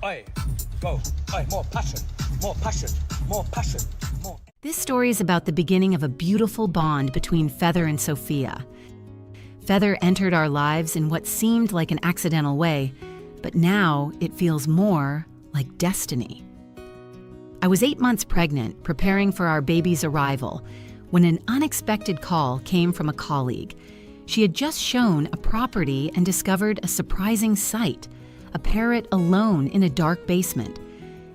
Oi, go. Oi, more passion, more passion, more passion, more. This story is about the beginning of a beautiful bond between Feather and Sophia. Feather entered our lives in what seemed like an accidental way, but now it feels more like destiny. I was 8 months pregnant, preparing for our baby's arrival, when an unexpected call came from a colleague. She had just shown a property and discovered a surprising sight, a parrot alone in a dark basement.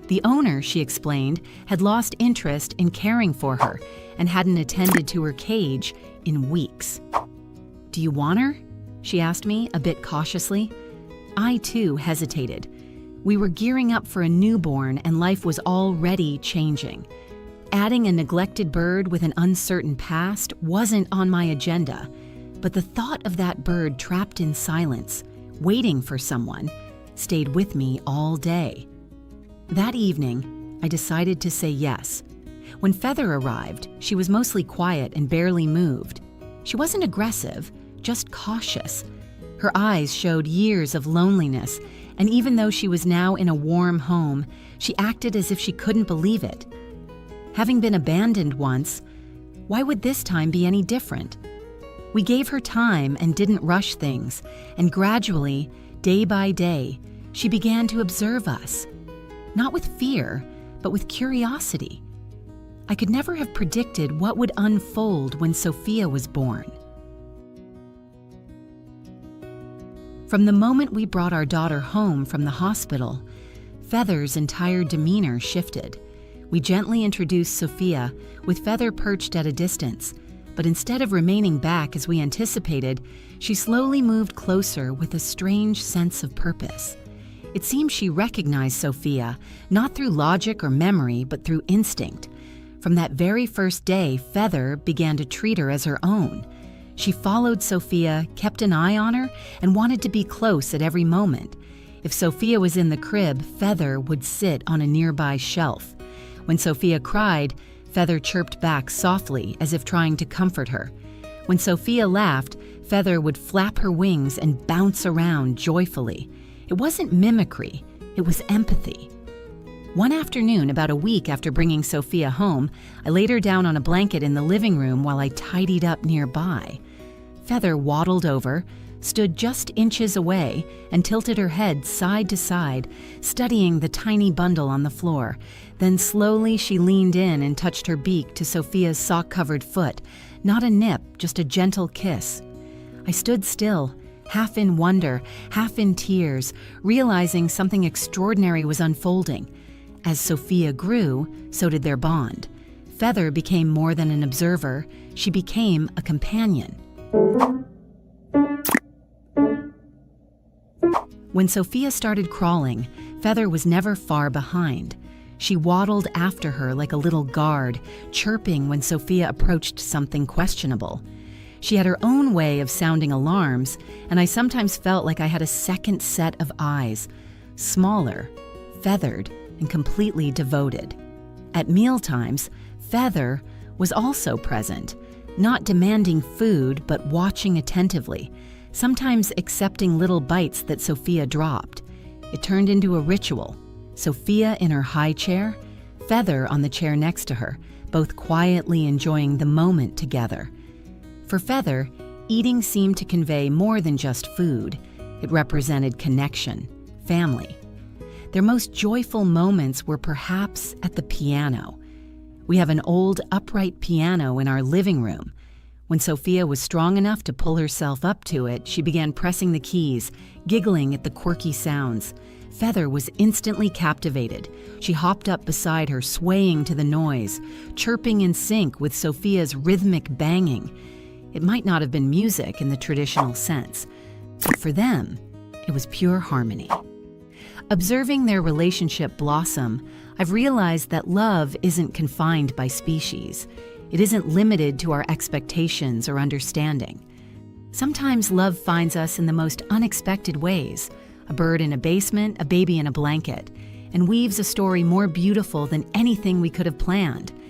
The owner, she explained, had lost interest in caring for her and hadn't attended to her cage in weeks. "Do you want her?" she asked me, a bit cautiously. I, too, hesitated. We were gearing up for a newborn and life was already changing. Adding a neglected bird with an uncertain past wasn't on my agenda, but the thought of that bird trapped in silence, waiting for someone, stayed with me all day. That evening, I decided to say yes. When Feather arrived, she was mostly quiet and barely moved. She wasn't aggressive, just cautious. Her eyes showed years of loneliness, and even though she was now in a warm home, she acted as if she couldn't believe it. Having been abandoned once, why would this time be any different? We gave her time and didn't rush things, and gradually, day by day, she began to observe us. Not with fear, but with curiosity. I could never have predicted what would unfold when Sophia was born. From the moment we brought our daughter home from the hospital, Feather's entire demeanor shifted. We gently introduced Sophia, with Feather perched at a distance, but instead of remaining back as we anticipated, she slowly moved closer with a strange sense of purpose. It seemed she recognized Sophia, not through logic or memory, but through instinct. From that very first day, Feather began to treat her as her own. She followed Sophia, kept an eye on her, and wanted to be close at every moment. If Sophia was in the crib, Feather would sit on a nearby shelf. When Sophia cried, Feather chirped back softly as if trying to comfort her. When Sophia laughed, Feather would flap her wings and bounce around joyfully. It wasn't mimicry, it was empathy. One afternoon, about a week after bringing Sophia home, I laid her down on a blanket in the living room while I tidied up nearby. Feather waddled over, stood just inches away, and tilted her head side to side, studying the tiny bundle on the floor. Then slowly she leaned in and touched her beak to Sophia's sock-covered foot. Not a nip, just a gentle kiss. I stood still, half in wonder, half in tears, realizing something extraordinary was unfolding. As Sophia grew, so did their bond. Feather became more than an observer, she became a companion. When Sophia started crawling, Feather was never far behind. She waddled after her like a little guard, chirping when Sophia approached something questionable. She had her own way of sounding alarms, and I sometimes felt like I had a second set of eyes, smaller, feathered, and completely devoted. At mealtimes, Feather was also present, not demanding food, but watching attentively, sometimes accepting little bites that Sophia dropped. It turned into a ritual. Sophia in her high chair, Feather on the chair next to her, both quietly enjoying the moment together. For Feather, eating seemed to convey more than just food. It represented connection, family. Their most joyful moments were perhaps at the piano. We have an old upright piano in our living room. When Sophia was strong enough to pull herself up to it, she began pressing the keys, giggling at the quirky sounds. Feather was instantly captivated. She hopped up beside her, swaying to the noise, chirping in sync with Sophia's rhythmic banging. It might not have been music in the traditional sense, but for them, it was pure harmony. Observing their relationship blossom, I've realized that love isn't confined by species. It isn't limited to our expectations or understanding. Sometimes love finds us in the most unexpected ways, a bird in a basement, a baby in a blanket, and weaves a story more beautiful than anything we could have planned.